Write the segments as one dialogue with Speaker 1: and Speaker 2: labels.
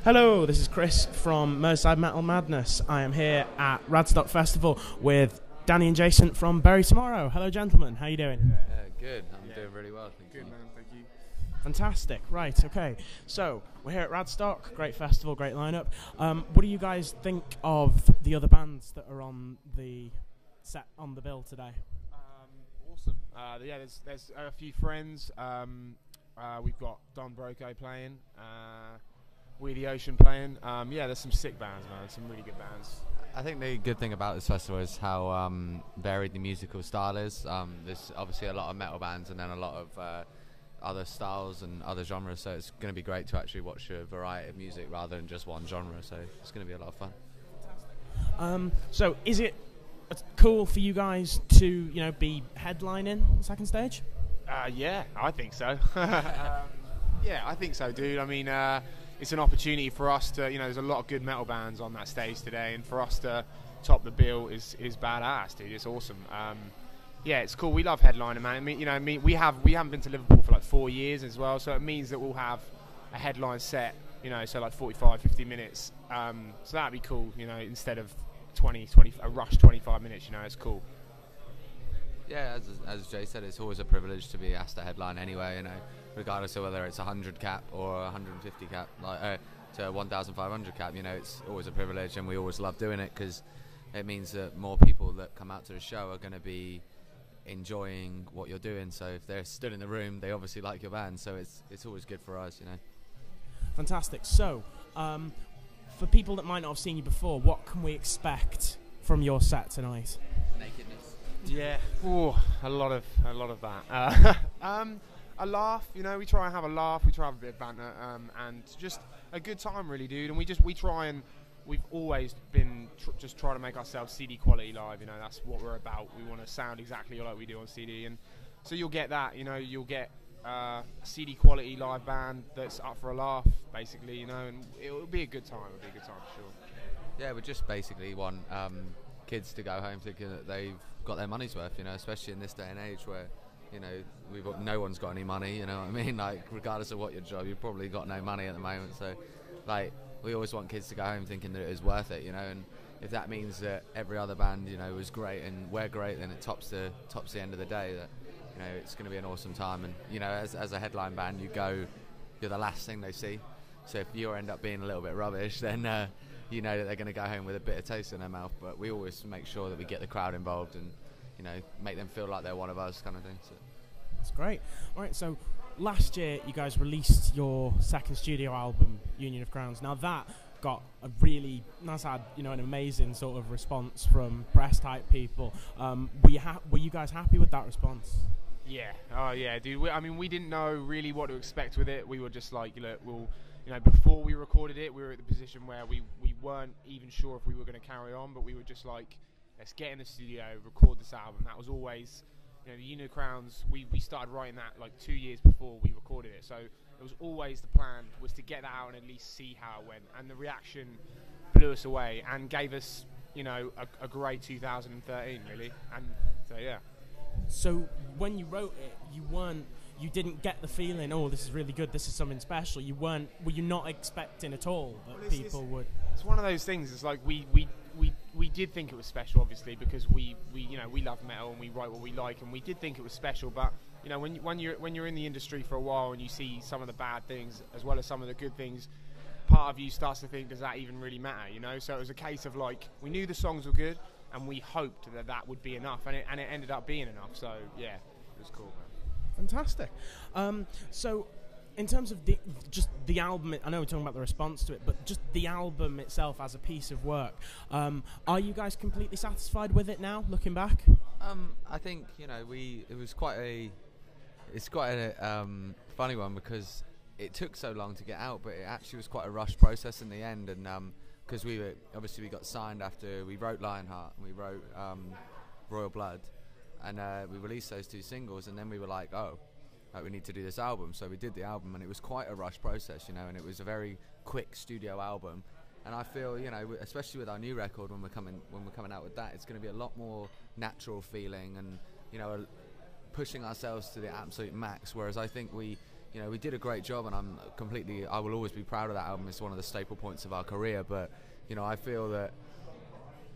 Speaker 1: Hello, this is Chris from Merseyside Metal Madness. I am here at Radstock Festival with Danny and Jason from Bury Tomorrow. Hello, gentlemen. How are you doing?
Speaker 2: Good. I'm doing really well, thank you.
Speaker 3: Good, man. Thank you.
Speaker 1: Fantastic. Right, okay. So, we're here at Radstock. Great festival, great lineup. What do you guys think of the other bands that are on the set on the bill today?
Speaker 3: Awesome. There's a few friends. We've got Don Broco playing. We the Ocean playing. There's some sick bands, man. Some really good bands.
Speaker 2: I think the good thing about this festival is how varied the musical style is. There's obviously a lot of metal bands and then a lot of other styles and other genres, so it's going to be great to actually watch a variety of music rather than just one genre, so it's going to be a lot of fun.
Speaker 1: So is it cool for you guys to, be headlining the second stage?
Speaker 3: Yeah, I think so. I think so, dude. I mean, it's an opportunity for us to, there's a lot of good metal bands on that stage today, and for us to top the bill is badass, dude. It's awesome. It's cool. We love headlining, man. I mean, we haven't been to Liverpool for like 4 years as well, so it means that we'll have a headline set, so like 45, 50 minutes. So that'd be cool, instead of 20, a rush 25 minutes. It's cool.
Speaker 2: Yeah, as Jay said, it's always a privilege to be asked to headline anyway, regardless of whether it's 100 cap or 150 cap, to 1,500 cap, it's always a privilege, and we always love doing it because it means that more people that come out to the show are going to be enjoying what you're doing. So if they're stood in the room, they obviously like your band, so it's always good for us,
Speaker 1: Fantastic. So, for people that might not have seen you before, what can we expect from your set tonight?
Speaker 2: Nakedness.
Speaker 3: Yeah, a lot of that. A laugh, we try and have a laugh, we try and have a bit of banter, and just a good time, really, dude. And we've always been just trying to make ourselves CD quality live. That's what we're about. We want to sound exactly like we do on CD, and so you'll get that. You'll get a CD quality live band that's up for a laugh, basically. And it'll be a good time. It'll be a good time for sure.
Speaker 2: Yeah, we just basically want kids to go home thinking that they've got their money's worth, especially in this day and age where, no one's got any money, you know what I mean? Like, regardless of what your job, you've probably got no money at the moment. So, we always want kids to go home thinking that it is worth it, and if that means that every other band, was great and we're great, then it tops the end of the day. That, it's going to be an awesome time. And, as a headline band, you're the last thing they see. So if you end up being a little bit rubbish, then you know that they're going to go home with a bitter taste in their mouth. But we always make sure that we get the crowd involved and, make them feel like they're one of us, kind of thing. So.
Speaker 1: That's great. All right, so last year you guys released your second studio album, Union of Crowns. Now that got that's had an amazing sort of response from press type people. Were you guys happy with that response?
Speaker 3: Yeah. Oh yeah, dude. We didn't know really what to expect with it. We were just like, look, before we recorded it, we were at the position where we weren't even sure if we were going to carry on, but we were just like, let's get in the studio, record this album. That was always, the Union of Crowns, we started writing that like 2 years before we recorded it. So it was always the plan was to get that out and at least see how it went. And the reaction blew us away and gave us, a great 2013, really. And so, yeah.
Speaker 1: So when you wrote it, you didn't get the feeling, oh, this is really good, this is something special. Were you not expecting at all that people would? It's
Speaker 3: one of those things. It's like we did think it was special, obviously, because we love metal and we write what we like, and we did think it was special. But when you're in the industry for a while and you see some of the bad things as well as some of the good things, part of you starts to think, does that even really matter? So it was a case of like, we knew the songs were good and we hoped that would be enough, and it ended up being enough. So yeah, it was cool, man.
Speaker 1: Fantastic. So in terms of the album, I know we're talking about the response to it, but just the album itself as a piece of work, are you guys completely satisfied with it now, looking back?
Speaker 2: I think it's quite a funny one because it took so long to get out, but it actually was quite a rushed process in the end, and because we got signed after we wrote Lionheart and we wrote Royal Blood, and we released those 2 singles, and then we were like, we need to do this album. So we did the album, and it was quite a rush process, and it was a very quick studio album. And I feel, especially with our new record, when we're coming out with that, it's going to be a lot more natural feeling, and pushing ourselves to the absolute max. Whereas I think we you know, we did a great job, and I will always be proud of that album. It's one of the staple points of our career. But you know, I feel that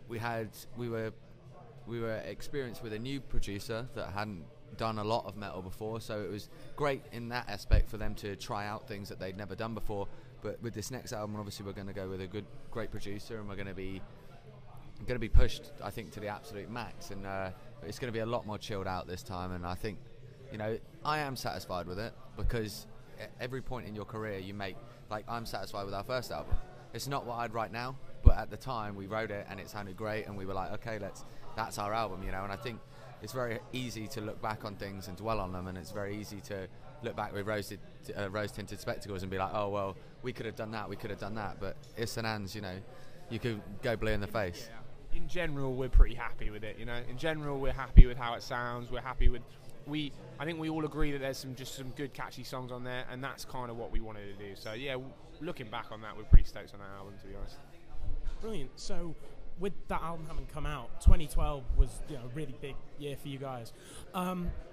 Speaker 2: we were experienced with a new producer that hadn't done a lot of metal before, so it was great in that aspect for them to try out things that they'd never done before. But with this next album, obviously we're going to go with a great producer, and we're going to be pushed, I think, to the absolute max, and it's going to be a lot more chilled out this time. And I think, you know, I am satisfied with it, because at every point in your career you make, like, I'm satisfied with our first album. It's not what I'd write now, but at the time we wrote it and it sounded great, and we were like, okay, that's our album, you know. And I think it's very easy to look back on things and dwell on them, and it's very easy to look back with rose-tinted spectacles and be like, oh well, we could have done that, but it's an Ans, you know, you could go blue in the face.
Speaker 3: Yeah. In general, we're pretty happy with it, you know. In general, we're happy with how it sounds. We're happy with I think we all agree that there's some good catchy songs on there, and that's kind of what we wanted to do. So yeah, looking back on that, we're pretty stoked on that album, to be honest.
Speaker 1: Brilliant. So with that album having come out, 2012 was, you know, a really big year for you guys.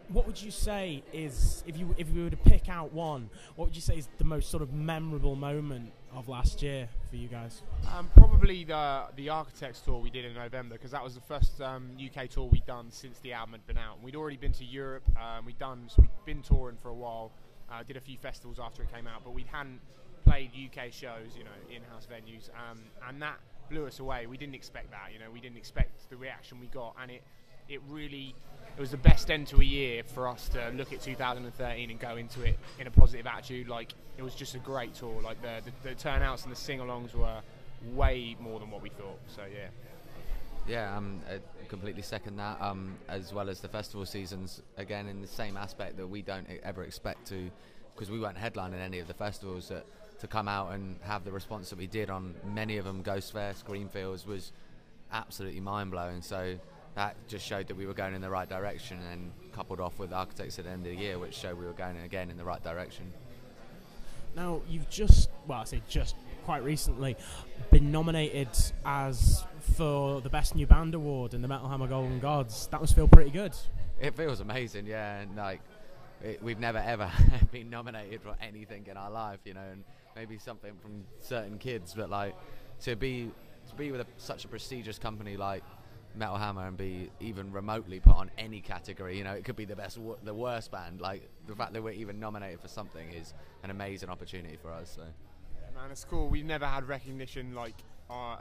Speaker 1: What would you say is, if you were to pick out one, what would you say is the most sort of memorable moment of last year for you guys?
Speaker 3: Probably the Architects tour we did in November, because that was the first UK tour we'd done since the album had been out. We'd already been to Europe. We'd been touring for a while. Did a few festivals after it came out, but we hadn't played UK shows, you know, in-house venues, and that blew us away. We didn't expect that, you know. We didn't expect the reaction we got, and it was the best end to a year for us to look at 2013 and go into it in a positive attitude. Like, it was just a great tour. Like, the turnouts and the sing-alongs were way more than what we thought. So yeah,
Speaker 2: I completely second that, as well as the festival seasons, again, in the same aspect that we don't ever expect to, because we weren't headlining any of the festivals, to come out and have the response that we did on many of them. Ghost Fest, Greenfields, was absolutely mind-blowing. So that just showed that we were going in the right direction, and coupled off with Architects at the end of the year, which showed we were going again in the right direction.
Speaker 1: Now, you've quite recently been nominated for the Best New Band Award in the Metal Hammer Golden Gods. That must feel pretty good.
Speaker 2: It feels amazing, yeah, and like, we've never ever been nominated for anything in our life, you know, and maybe something from certain kids, but like, to be with such a prestigious company like Metal Hammer and be even remotely put on any category, you know, it could be the worst band. Like, the fact that we're even nominated for something is an amazing opportunity for us. So
Speaker 3: yeah, man, it's cool. We've never had recognition like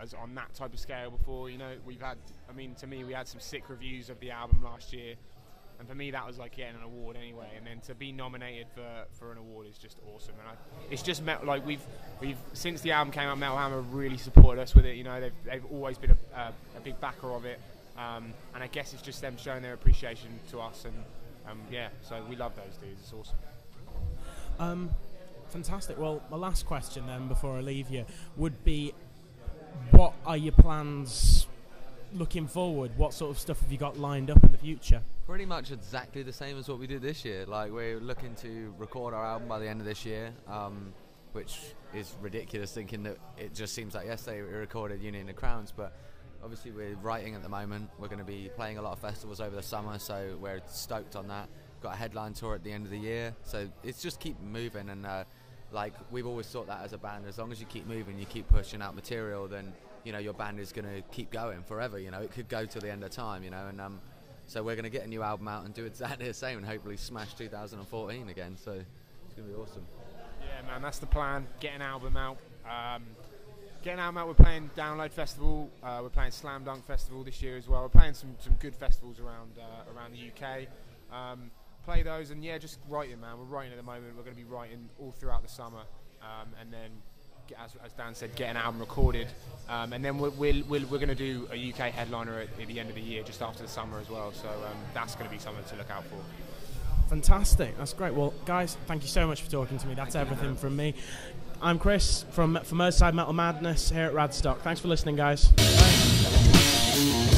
Speaker 3: as on that type of scale before, you know. To me, we had some sick reviews of the album last year, and for me that was like getting an award anyway, and then to be nominated for an award is just awesome. And it's just like we've since the album came out, Metal Hammer really supported us with it, you know. They've always been a big backer of it, and I guess it's just them showing their appreciation to us, and yeah, so we love those dudes. It's awesome.
Speaker 1: Fantastic. Well, my last question then before I leave you would be, what are your plans looking forward? What sort of stuff have you got lined up in the future?
Speaker 2: Pretty much exactly the same as what we did this year. Like, we're looking to record our album by the end of this year, which is ridiculous thinking that it just seems like yesterday we recorded Union of Crowns, but obviously we're writing at the moment. We're going to be playing a lot of festivals over the summer, so we're stoked on that. Got a headline tour at the end of the year, so it's just keep moving, and like, we've always thought that as a band, as long as you keep moving, you keep pushing out material, then, you know, your band is going to keep going forever, you know. It could go to the end of time, you know, and so we're going to get a new album out and do exactly the same, and hopefully smash 2014 again, so it's going to be awesome.
Speaker 3: Yeah, man, that's the plan. Get an album out. We're playing Download Festival, we're playing Slam Dunk Festival this year as well. We're playing some good festivals around the UK. Play those, and yeah, just writing, man. We're writing at the moment. We're going to be writing all throughout the summer, and then, as Dan said, get an album recorded, and then we're going to do a UK headliner at the end of the year, just after the summer as well. So that's going to be something to look out for.
Speaker 1: Fantastic. That's great. Well, guys, thank you so much for talking to me. That's everything from me. I'm Chris from Merseyside Metal Madness here at Radstock. Thanks for listening, guys. Bye.